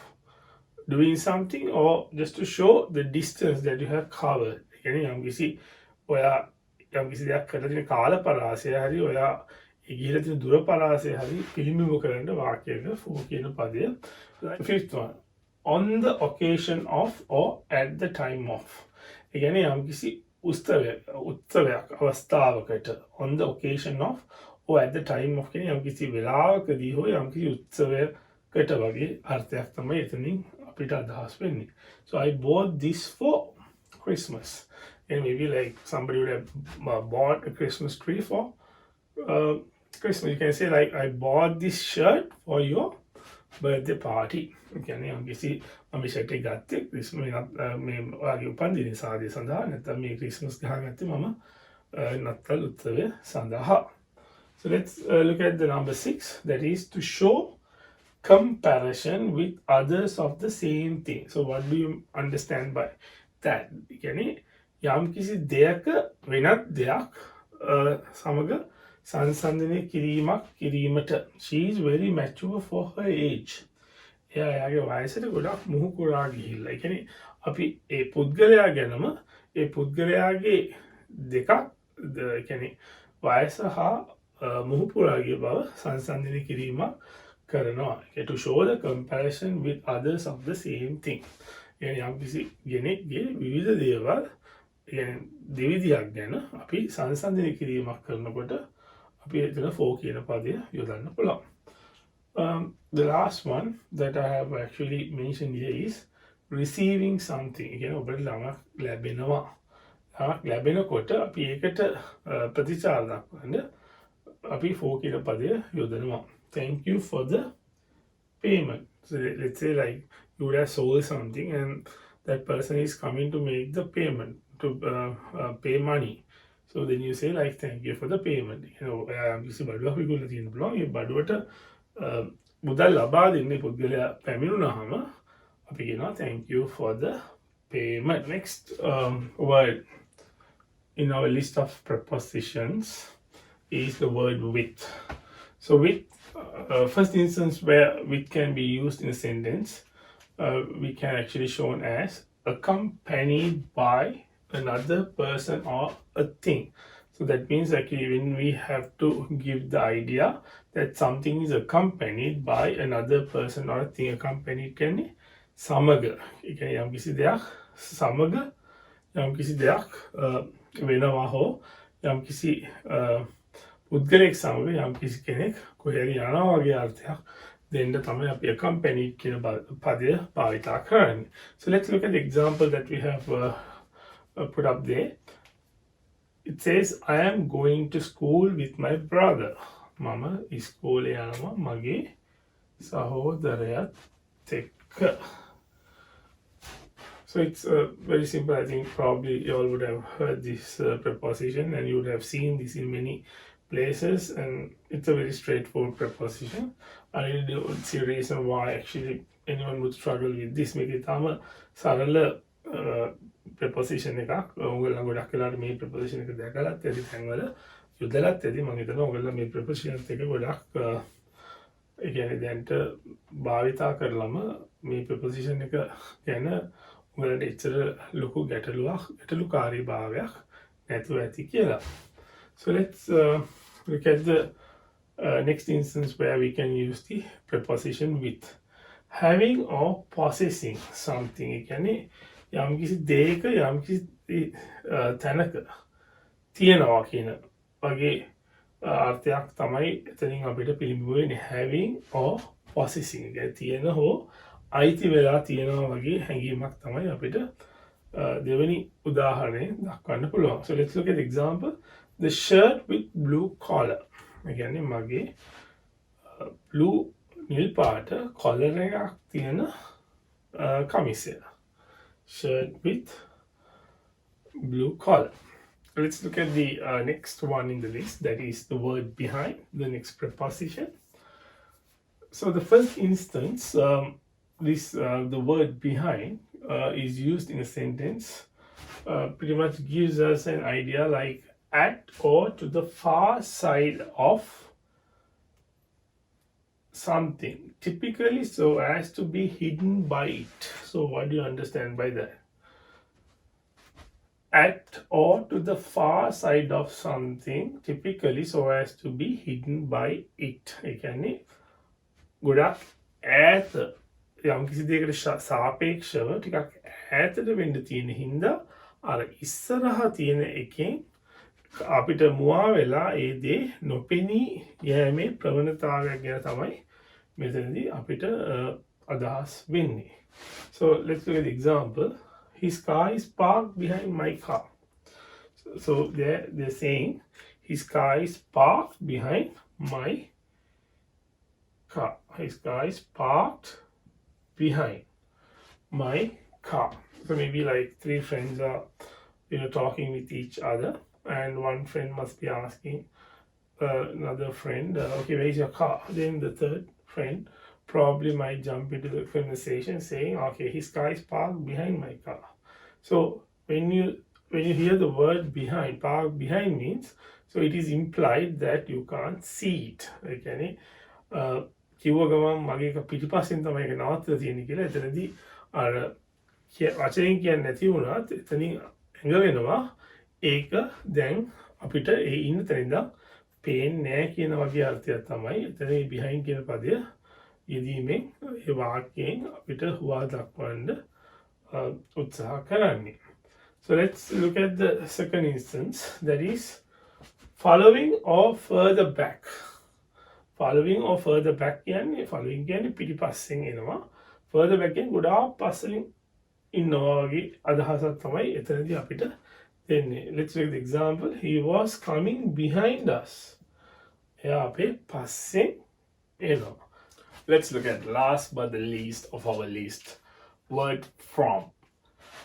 doing something, or just to show the distance that you have covered. කියන්නේ යම්කිසි ඔයා යම්කිසි දෙයක් කරලා තියෙන කාල පරාසය හරි ඔයා ගිහිලා තියෙන දුර පරාසය හරි පිළිබිඹු කරන්න වාක්‍යයක for කියන පදය. Fifth one, on the occasion of or at the time of. ඒ කියන්නේ යම්කිසි උත්සවයක් අවස්ථාවකට on the occasion of or at the time of කියන්නේ යම්කිසි වෙලාවකදී හෝ යම්කිසි උත්සවයකට වගේ අර්ථයක් තමයි එතනින් අපිට අදහස් වෙන්නේ. So I bought this for Christmas. And maybe like somebody would have bought a Christmas tree for Christmas. You can say like I bought this shirt for your birthday party. කියන්නේ යම්කිසි මම ෂර්ට් එක ගත්තේ මේ ඔයාගේ උපන්දිනය සාදය සඳහා නැත්නම් මේ ක්‍රිස්මස් ගහගත්තේ මම නත්තල් උත්සවය සඳහා. So let's look at the number 6, that is to show comparison with others of the same thing. So what do you understand by that? කියන්නේ යම්කිසි දෙයක වෙනත් දෙයක් සමග සංසන්දනය කිරීමට. She is very mature for her age. එයාගේ වයසට ගොඩක් මුහුකුරා ගිහිල්ලා. ඒ කියන්නේ අපි ඒ පුද්ගලයා ගැනම ඒ පුද්ගලයාගේ දෙකක් ඒ කියන්නේ වයස හා මුහුකුරා ගිය බව සංසන්දනය කිරීමක් කරනවා. To show the comparison with others of the same thing. يعني යම්කිසි කෙනෙක්ගේ විවිධ දේවල් දෙවිදියක් ගැන අපි සංසන්දනය කිරීමක් කරනකොට අපි එතන for කියන පදය යොදන්න පුළුවන්. The last one that I have actually mentioned here is receiving something. කියන්නේ ඔබට ළමක් ලැබෙනවා. ළමක් ලැබෙනකොට අපි ඒකට ප්‍රතිචාර දක්වන්න අපි for කියන පදය යොදනවා. Thank you for the payment. So let's say like you would have sold something and that person is coming to make the payment, to pay money. So then you say like thank you for the payment. කිසි බඩුවක් විකුණලා තියෙන පුළුවන්. ඒ බඩුවට මුදල් ලබා දෙන්නේ පුද්ගලයා පැමිණුනහම අපි කියනවා thank you for the payment. Next word in our list of prepositions is the word with. So with, first instance where with can be used in a sentence, we can actually shown as accompanied by another person or a thing. So that means actually when we have to give the idea that something is accompanied by another person or a thing. Accompanied කියන්නේ සමග. ඒ කියන්නේ යම්කිසි දෙයක් සමග යම්කිසි දෙයක් වෙනවා හෝ යම්කිසි පුද්ගලයෙක් සමග යම්කිසි කෙනෙක් කොහේරි යනවා වගේ අර්ථයක් දෙන්න තමයි අපි accompanied කියන පදය භාවිතා කරන්නේ. So let's look at the example that we have put up there. It says I am going to school with my brother. මම ඉස්කෝලේ යනවා මගේ සහෝදරයාත් එක්ක. So it's very simple. I think probably you all would have heard this preposition and you would have seen this in many places, and it's a very straightforward preposition. I really don't see a reason why actually anyone would struggle with this. මේක තාම සරල preposition එකක්. ඔයගොල්ලෝ ගොඩක් වෙලාවට මේ preposition එක දැකලත් ඇති තැන්වල යොදලත් ඇති. මම හිතනවා ඔයගොල්ලෝ මේ preposition එක ගොඩක් ඒ කියන්නේ දැන්ට භාවිතා කරලම මේ ප්‍රපොසිෂන් එක ගැන උගලට එච්චර ලොකු ගැටලුකාරී භාවයක් නැතුව ඇති කියලා. So let's look at the next instance where we can use the preposition with. Having or possessing something. ඒ කියන්නේ යම්කිසි දෙයක යම්කිසි තැනක තියෙනවා කියන වගේ අර්ථයක් තමයි එතනින් අපිට පිළිබිඹු වෙන්නේ. Having or possessing. ඒ කියන්නේ තියෙන හෝ අයිති වෙලා තියෙනවා වගේ හැඟීමක් තමයි අපිට දෙවෙනි උදාහරණයෙන් දක්වන්න පුළුවන්. So let's look at the example. The shirt with blue collar. ඒ කියන්නේ මගේ blue නිල් පාට collar එකක් තියෙන කමිසය. Shirt with blue collar. Let's look at the next one in the list, that is the word behind, the next preposition. So the first instance, the word behind is used in a sentence, pretty much gives us an idea like at or to the far side of something, typically so as to be hidden by it. So what do you understand by that? At or to the far side of something, typically so as to be hidden by it. ඒ කියන්නේ ගොඩක් ඈත යම්කිසි දෙයකට සාපේක්ෂව ටිකක් ඈතට වෙන්න තියෙන හින්දා අර ඉස්සරහා තියෙන එකෙන් අපිට මුවා වෙලා ඒ දේ නොපෙනී යෑමේ ප්‍රවණතාවයක් ගැන තමයි මෙතනදී අපිට අදහස් වෙන්නේ. So let's look at the example. His car is parked behind my car. So they're saying his car is parked behind my car. His car is parked behind my car. So maybe like three friends are talking with each other, and one friend must be asking another friend, okay, where's your car? Then the third friend probably might jump into the conversation saying, okay, his car is parked behind my car. So when you hear the word behind, parked behind means, so it is implied that you can't see it. ඒ කියන්නේ කිව්ව ගමන් මගේ එක පිටිපස්සෙන් තමයි ඒක නවත්තලා තියෙන්නේ කියලා එතනදී අර වචනෙන් කියන්නේ නැති වුණත් එතනින් ඇඟ වෙනවා ඒක දැන් අපිට ඒ ඉන්න තැනින්ද පේන්නේ නැහැ කියන වගේ අර්ථයක් තමයි එතන behind කියන පදය යෙදීමෙන් ඒ වාක්‍යයෙන් අපිට හුවා දක්වන්න උත්සාහ කරන්නේ. So let's look at the second instance, that is following or further back. Following or further back කියන්නේ following කියන්නේ පිටිපස්සෙන් එනවා. Further back කියන්නේ ගොඩාක් පස්සෙන් ඉන්නවා වගේ අදහසක් තමයි එතනදී අපිට දෙන්නේ. Let's look at the example. He was coming behind us. එයා අපේ පස්සෙන් එනවා. Let's look at last but the least of our list, word from.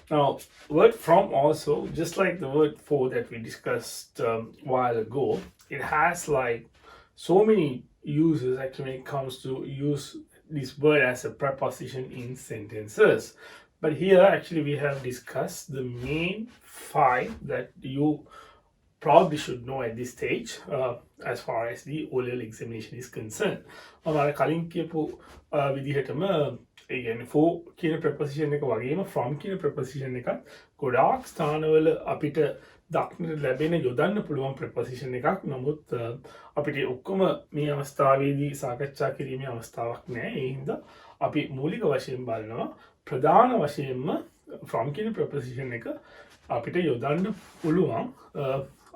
Now, word from also, just like the word for that we discussed a while ago, it has like so many uses actually when it comes to use this word as a preposition in sentences. But here actually we have discussed the main 5 that you probably should know at this stage as far as the O-level examination is concerned. අර කලින් කියපු විදිහටම ඒ කියන්නේ for කියන preposition එක වගේම from කියන preposition එකත් ගොඩාක් ස්ථානවල අපිට දක්නට ලැබෙන යොදන්න පුළුවන් preposition එකක්. නමුත් අපිට ඔක්කොම මේ අවස්ථාවේදී සාකච්ඡා කිරීමේ අවස්ථාවක් නැහැ. ඒ හින්දා අපි මූලික වශයෙන් බලනවා ප්‍රධාන වශයෙන්ම from කියන preposition එක අපිට යොදන්න පුළුවන්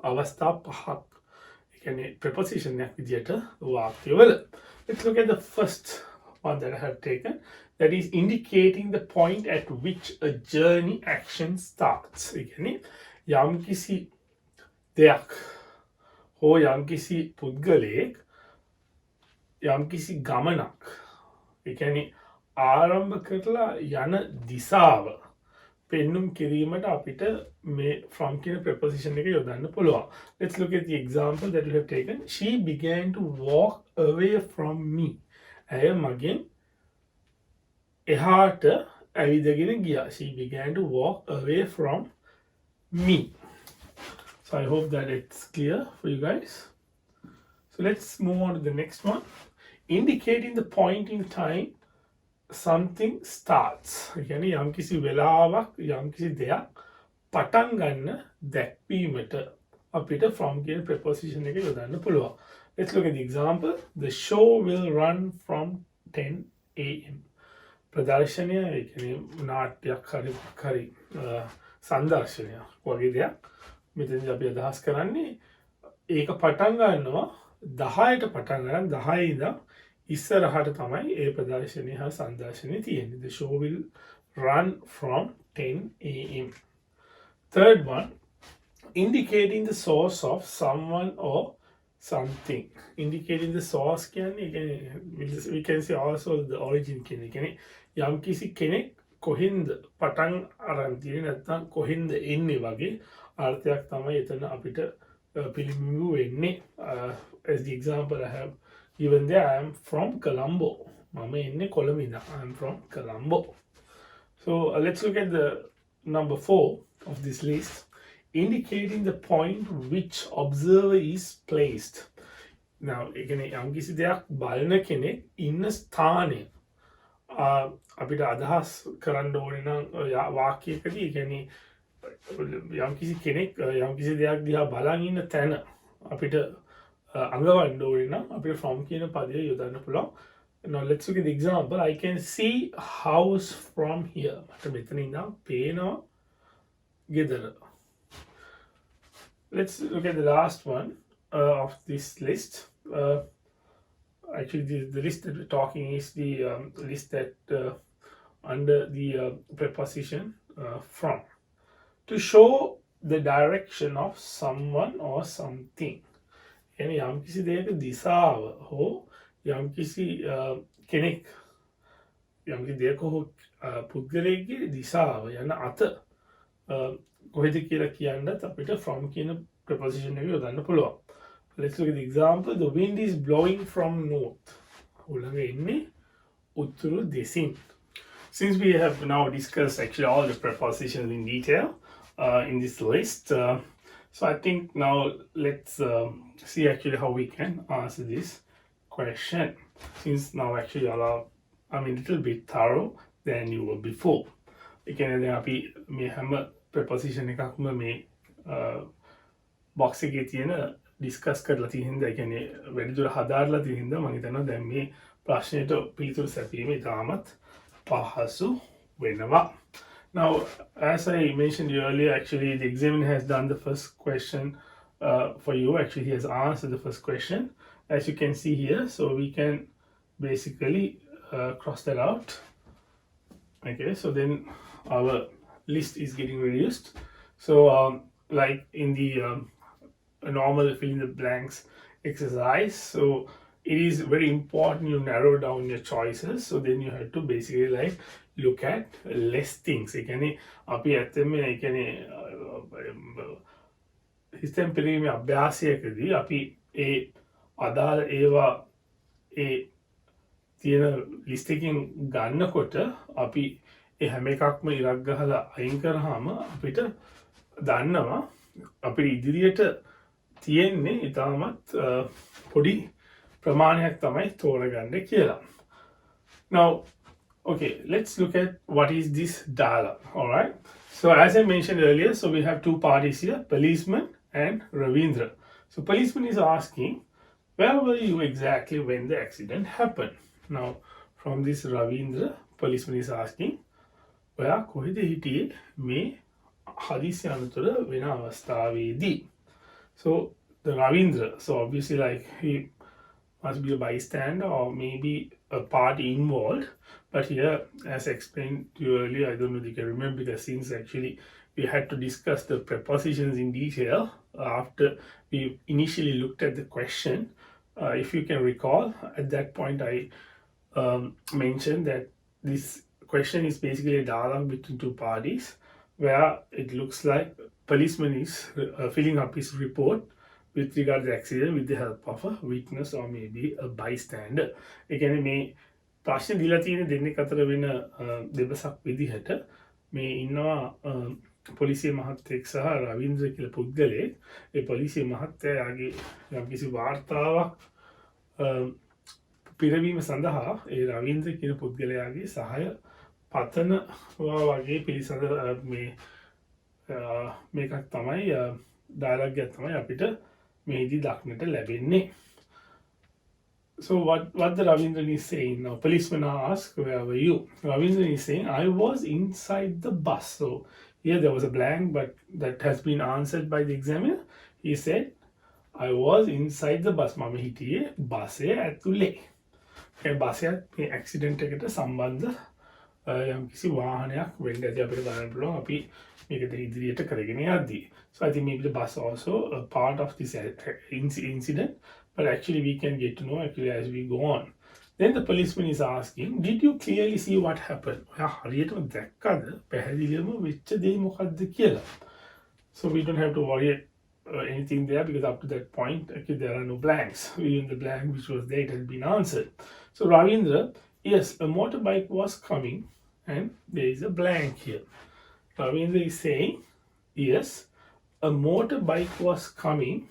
අවස්ථා 5ක්. ඒ කියන්නේ preposition එකක් විදිහට වාක්‍යවල. Let's look at the first one that I have taken, that is indicating the point at which a journey action starts. ඒ කියන්නේ යම්කිසි දෙයක් හෝ යම්කිසි පුද්ගලයෙක් යම්කිසි ගමනක් ඒ කියන්නේ ආරම්භ කරලා යන දිශාව පෙන්නුම් කිරීමට අපිට මේ from කියන preposition එක යොදන්න පුළුවන්. Let's look at the example that we have taken. She began to walk away from me. ඇය මගෙන් එහාට ඇවිදගෙන ගියා. She began to walk away from me. So I hope that it's clear for you guys. So let's move on to the next one. indicating the point in time something starts. කියන්නේ යම්කිසි වෙලාවක් යම්කිසි දෙයක් පටන් ගන්න දැක්වීමට අපිට from කියන preposition එක යොදන්න පුළුවන්. Let's look at the example. The show will run from 10 a.m. ප්‍රදර්ශනය ඒ කියන්නේ නාට්‍යයක් හරි සංදර්ශනයක් වගේ දෙයක් මෙතනදී අපි අදහස් කරන්නේ ඒක පටන් ගන්නවා 10ට පටන් ගන්න 10 ඉඳන් ඉස්සරහට තමයි ඒ ප්‍රදර්ශනය හා සංදර්ශනය තියෙන්නේ. The show will run from 10 a.m. Third one, indicating the source of someone or something. Indicating the source කියන්නේ we can say also the origin කියන්නේ යම් කිසි කෙනෙක් කොහෙන්ද පටන් අරන් තියෙන්නේ නැත්නම් කොහෙන්ද එන්නේ වගේ අර්ථයක් තමයි එතන අපිට පිළිඹු වෙන්නේ. As the example I have given there, I am from Colombo. මම එන්නේ කොළඹින්ද. I am from Colombo. So let's look at the number 4 of this list. Indicating the point which observer is placed. Now, යම් කිසි දෙයක් බලන කෙනෙක් ඉන්න ස්ථානය අපිට අදහස් කරන්න ඕනේ නම් වාක්‍යයකදී ඒ කියන්නේ යම්කිසි කෙනෙක් යම්කිසි දෙයක් දිහා බලන් ඉන්න තැන අපිට අඟවන්න ඕනේ නම් අපිට from කියන පදය යොදන්න පුළුවන්. Now let's look at the example. I can see house from here. මට මෙතන ඉඳන් පේනවා ගෙදර. Let's look at the last one of this list. Actually, the list that we're talking is the list that under the preposition from. To show the direction of someone or something. Yani යම්කිසි දෙයක දිශාව හෝ යම්කිසි කෙනෙක් යම්කිසි දෙයක හෝ පුද්ගලයෙක්ගේ දිශාව යන අත කොහෙද කියලා කියන්නත් අපිට from කියන preposition එක යොදන්න පුළුවන්. Let's look at the example. The wind is blowing from north. උලඟ එන්නේ උතුරු දෙසින්. Since we have now discussed actually all the prepositions in detail in this list, so I think now let's see actually how we can answer this question. Since now actually I'm a little bit thorough than you were before. Again, අපි මේ හැම preposition එකක්ම මේ box එකේ තියෙන discuss කරලා තියෙන හින්දා ඒ කියන්නේ වැඩිදුර හදාarලා තියෙන හින්දා මම හිතනවා දැන් මේ ප්‍රශ්නෙට පිළිතුරු සැපීම ඉතාමත් පහසු වෙනවා. Now, as I mentioned earlier, actually the examiner has done the first question for you. Actually, he has answered the first question, as you can see here. So we can basically cross that out. Okay, so then our list is getting reduced. So like in the a normal fill in the blanks exercise, so it is very important you narrow down your choices. So then you have to basically like look at less things. ඒ කියන්නේ අපි ඇත්තම ඒ කියන්නේ හිතෙන් පිළිගීමේ අභ්‍යාසයකදී අපි ඒ අදාළ ඒවා ඒ තියෙන list එකකින් ගන්නකොට අපි ඒ හැම එකක්ම ඉරක් ගහලා අයින් කරාම අපිට දන්නවා අපේ ඉදිරියට තියෙන්නේ ඉතාමත් පොඩි ප්‍රමාණයක් තමයි තෝරගන්න කියලා. Now, okay, let's look at what is this dialogue. All right. So as I mentioned earlier, so we have two parties here, policeman and Ravindra. So policeman is asking, where were you exactly when the accident happened? Now, from this Ravindra, policeman is asking, ඔයා කොහෙද හිටියේ මේ හදිසි අනතුර වෙන අවස්ථාවේදී? So the Ravindra, so obviously like he must be a bystander or maybe a party involved. But here, as I explained to you earlier, I don't know if you can remember, because since actually we had to discuss the prepositions in detail after we initially looked at the question. If you can recall, at that point I mentioned that this question is basically a dialogue between two parties where it looks like policeman is filling up his report with regard to the accident with the help of a witness or maybe a bystander. ඒ කියන්නේ මේ ප්‍රශ්න දීලා තියෙන දෙන්නෙක් අතර වෙන දෙබසක් විදිහට මේ ඉන්නවා පොලිසිය මහත්තයෙක් සහ රවීන්ද්‍ර කියලා පුද්ගලයෙක්. ඒ පොලිසිය මහත්තයාගේ යම්කිසි වාර්තාවක් පිරවීම සඳහා ඒ රවීන්ද්‍ර කියන පුද්ගලයාගේ සහය පතනවා වගේ පිළිසඳ මේකක් තමයි ඩයලොග්යක් තමයි අපිට මේදී දක්නට ලැබෙන්නේ. So what the Ravindran is saying now, policeman asked, where were you? Ravindran is saying, I was inside the bus. So here there was a blank, but that has been answered by the examiner. He said, I was inside the bus. මම හිටියේ බස්සේ ඇතුලේ. ඒ බස්යත් මේ accident එකට සම්බන්ධ යම්කිසි වාහනයක් වෙන්න ඇති අපිට බලන්න පුළුවන් අපි මේකට ඉදිරියට කරගෙන යද්දී. So I think maybe the bus also a part of this incident, but actually we can get to know actually as we go on. Then the policeman is asking, did you clearly see what happened? ඔයා හරියටම දැක්කද පැහැදිලිවම වෙච්ච දේ මොකක්ද කියලා? So we don't have to worry anything there because up to that point actually there are no blanks. Even the blank which was there it has been answered. So Ravindra, yes, a motorbike was coming and there is a blank here. Ravindra is saying, yes, a motorbike was coming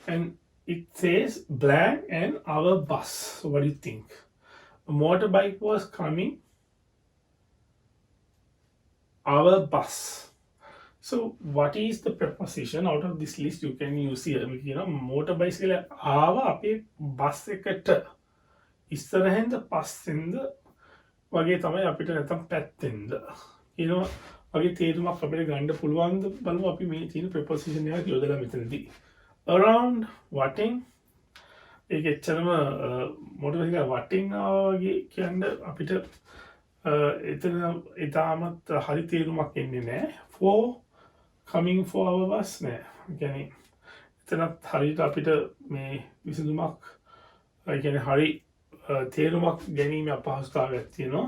and it says blank and our bus. So what do you think? A motorbike was coming, our bus. So what is the preposition out of this list you can use here? Motorbike ආව අපේ bus එකට ඉස්සරහින්ද පස්සෙන්ද වගේ තමයි අපිට නැත්තම් පැත්තෙන්ද වගේ තේරුමක් අපිට ගන්න පුළුවන්ද බලමු අපි මේ තියෙන preposition එක යොදලා මෙතනදී. Around වටින් ඒක එච්චරම motorbike එක වටින් ආවා වගේ කියන්න අපිට එතන ඊටමත් හරි තේරුමක් එන්නේ නැහැ. For coming for our bus නෑ. කියන්නේ එතනත් හරියට අපිට මේ විසඳුමක් කියන්නේ හරි තේරුමක් ගැනීම අපහසුතාවයක් තියෙනවා.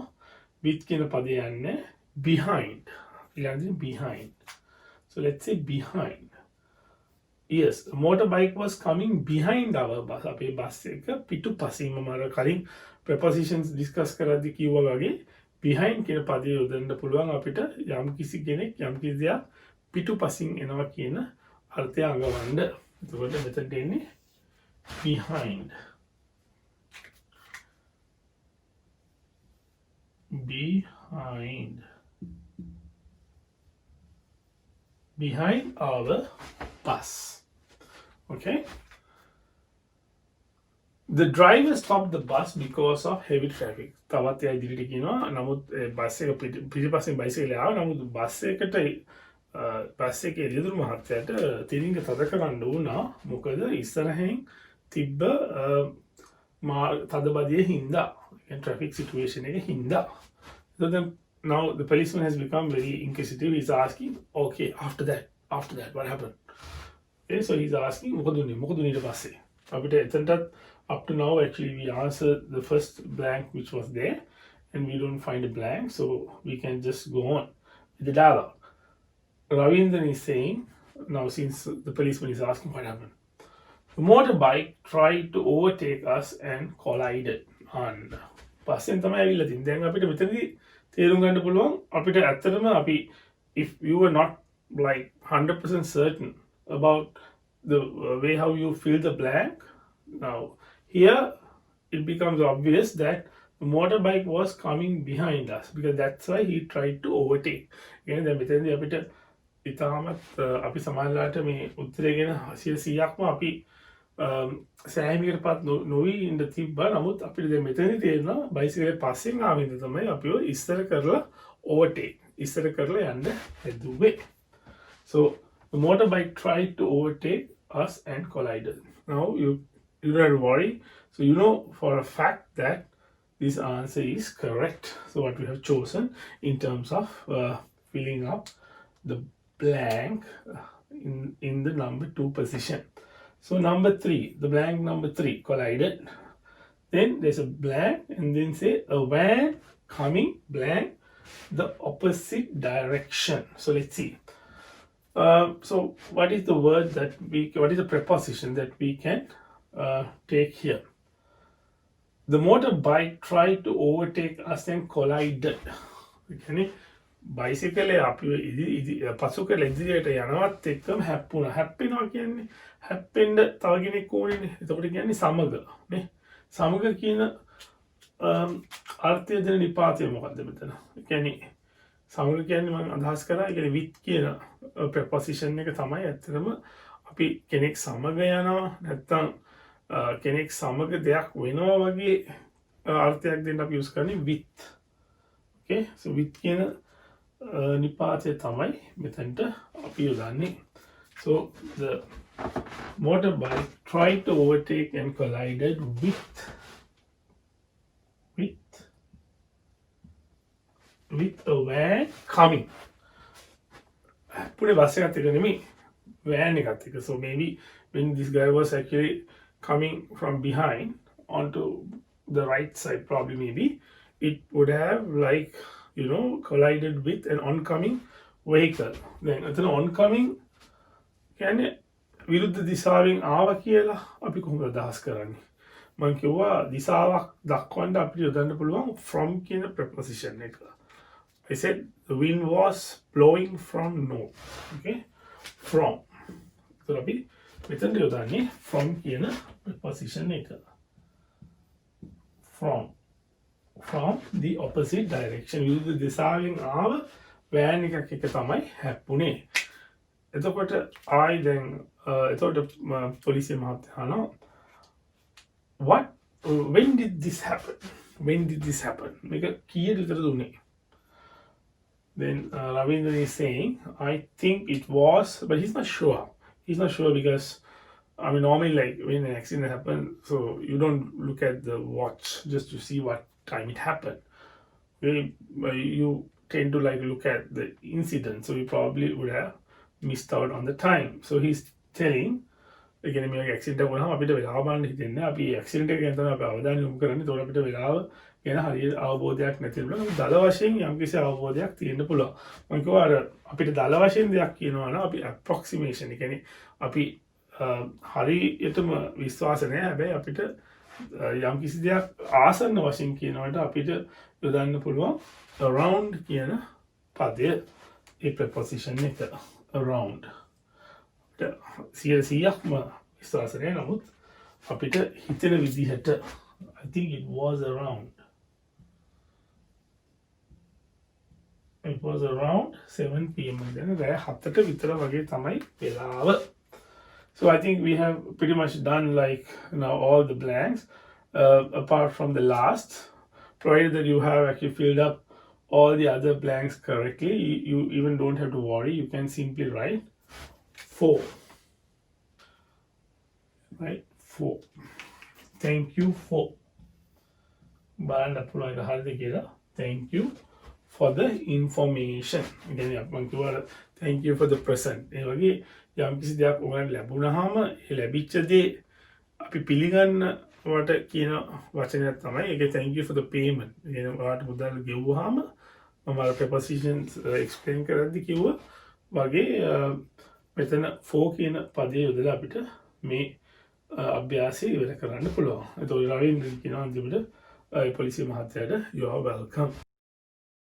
with කියන පදේ යන්නේ behind. ඊළඟට behind. So let's say behind. Yes, a motorbike was coming behind our bus. අපේ බස් එක පිටුපසින්ම මම කලින් prepositions discuss කරද්දී කිව්වා වගේ behind කියන පදේ යොදන්න පුළුවන් අපිට යම් කිසි කෙනෙක් යම් කිසි දෙයක් පිටුපසින් එනවා කියන අර්ථය අඟවන්න. එතකොට මෙතනට එන්නේ behind. Behind our bus. Okay. The driver stopped the bus because of heavy traffic. තවත් එයා ඉදිරියට කියනවා නමුත් බස් එක පිටිපස්සෙන් බයිසිකල් ආවා නමුත් බස් එකට බස් එකේ එළියදුරු මහත්තයාට තිරින්ග තද කරන්න වුණා මොකද ඉස්සරහින් තිබ්බ තදබදියේ හින්දා traffic situation එකේ හින්දා. So then now the policeman has become very inquisitive. He's asking, okay, after that what happened? Okay, so he's asking මොකද උනේ ඊට පස්සේ අපිට එතනටත් up to now actually we answered the first blank which was there and we don't find a blank, so we can just go on with the dialogue. Ravindran is saying, now since the policeman is asking what happened, the motorbike tried to overtake us and collided. And පස්සෙන් තමයි ඇවිල්ලා තින්නේ. දැන් අපිට මෙතනදී තේරුම් ගන්න පුළුවන් අපිට ඇත්තටම අපි if you were not like 100% certain about the way how you fill the blank, now here it becomes obvious that the motorbike was coming behind us because that's why he tried to overtake. Again, දැන් මෙතනදී අපිට ඉතාමත් අපි සමාජලාට මේ උත්තරය ගැන 100%ක්ම අපි සෑහීමකටපත් නොවී ඉන්න තිබ්බා. නමුත් අපිට දැන් මෙතනදී තේරෙනවා බයිසිකලේ පස්සෙන් ආවෙන්ද තමයි අපිව ඉස්සර කරලා overtake ඉස්සර කරලා යන්න හැදුවේ. So the motorbike tried to overtake us and collided. Now you don't have to worry. So you know for a fact that this answer is correct. So what we have chosen in terms of filling up the blank in the number 2 position. So number 3, the blank number 3 collided. Then there's a blank and then say a van coming blank the opposite direction. So let's see. So what is the word that what is the preposition that we can take here? The motorbike tried to overtake us and collided. Okay. බයිසිකලේ අපි පසු කළ ඉදිරියට යනවත් එක්කම හැප්පුණා. හැප්පෙනවා කියන්නේ හැප්පෙන්න තව කෙනෙක් ඕනේනේ. එතකොට කියන්නේ සමග නේ. සමග කියන අර්ථය දෙන නිපාතය මොකක්ද මෙතන? ඒ කියන්නේ සමග කියන්නේ මම අදහස් කරා කියන්නේ with කියන ප්‍රොපොසිෂන් එක තමයි ඇත්තටම අපි කෙනෙක් සමග යනවා නැත්නම් කෙනෙක් සමග දෙයක් වෙනවා වගේ අර්ථයක් දෙන්න අපි යූස් කරන්නේ with. okay so with කියන නිපාතය තමයි මෙතනට අපි යොදන්නේ. so the motorbike tried to overtake and collided with a van coming. Pune bus එකත් එක නෙමෙයි van එකත් එක. so maybe when this guy was actually coming from behind onto the right side, probably maybe it would have like collided with an oncoming vehicle. then එතන oncoming කියන්නේ විරුද්ධ දිශාවෙන් ආවා කියලා අපි කොහොමද අදහස් කරන්නේ? මම කිව්වා දිශාවක් දක්වන්න අපිට යොදන්න පුළුවන් from කියන preposition එක. I said the wind was blowing from north. okay from. so අපි මෙතන යොදන්නේ from කියන preposition එක. from the opposite direction. විරුද්ධ දිශාවෙන් ආව van එකක් එක තමයි හැප්පුණේ. එතකොට ආයි දැන් එතකොට පොලිසිය මහත්තයා අහනවා when did this happen? මේක කීයද විතරද උනේ? then Ravindra is saying I think it was, but he's not sure because I mean normally like when an accident happens, so you don't look at the watch just to see what time it happened. You tend to like look at the incident, so you probably would have missed out on the time. so he's telling again මේ accident එක වුණාම අපිට වෙලාව බලන්න හිතෙන්නේ අපි accident එක ගැන තමයි අපි අවධානය යොමු කරන්නේ. ඒතකොට අපිට වෙලාව ගැන හරියට අවබෝධයක් නැති වෙනවා. දල වශයෙන් යම්කිසි අවබෝධයක් තියෙන්න පුළුවන්. මම කිව්වා අර අපිට දල වශයෙන් දෙයක් කියනවා නම් අපි approximation, ඒ කියන්නේ අපි හරියටම විශ්වාස නැහැ. හැබැයි අපිට යම්කිසි දෙයක් ආසන්න වශයෙන් කියනවට අපිට යොදන්න පුළුවන් around කියන පදය, ඒ preposition එක around. 100%ක්ම විශ්වාස නැහැ. නමුත් අපිට හිතෙන විදිහට I think it was around 7 PM. දැන් රෑ 7ට විතර වගේ තමයි වෙලාව. so I think we have pretty much done like now all the blanks apart from the last, provided that you have actually filled up all the other blanks correctly. You even don't have to worry. You can simply write 4. right 4. thank you for බලන්න පුළුවන් එක හරිද කියලා. thank you for the information. කියන්නේ මම කිව්වා thank you for the present. ඒ වගේ යම් කිසි දෙයක් ඔයාලට ලැබුණාම ඒ ලැබිච්ච දේ අපි පිළිගන්නවට කියන වචනයක් තමයි ඒකේ thank you for the payment. ඒ කියන්නේ ඔයාලට මුදල් ගෙවුවාම මම අර prepositions explain කරද්දි කිව්වා වගේ මෙතන for කියන පදේ යොදලා අපිට මේ අභ්‍යාසය ඉවර කරන්න පුළුවන්. ඒතකොට රවින්ද්‍ර කියනවා අන්තිමට පොලිසිය මහත්තයාට you are welcome.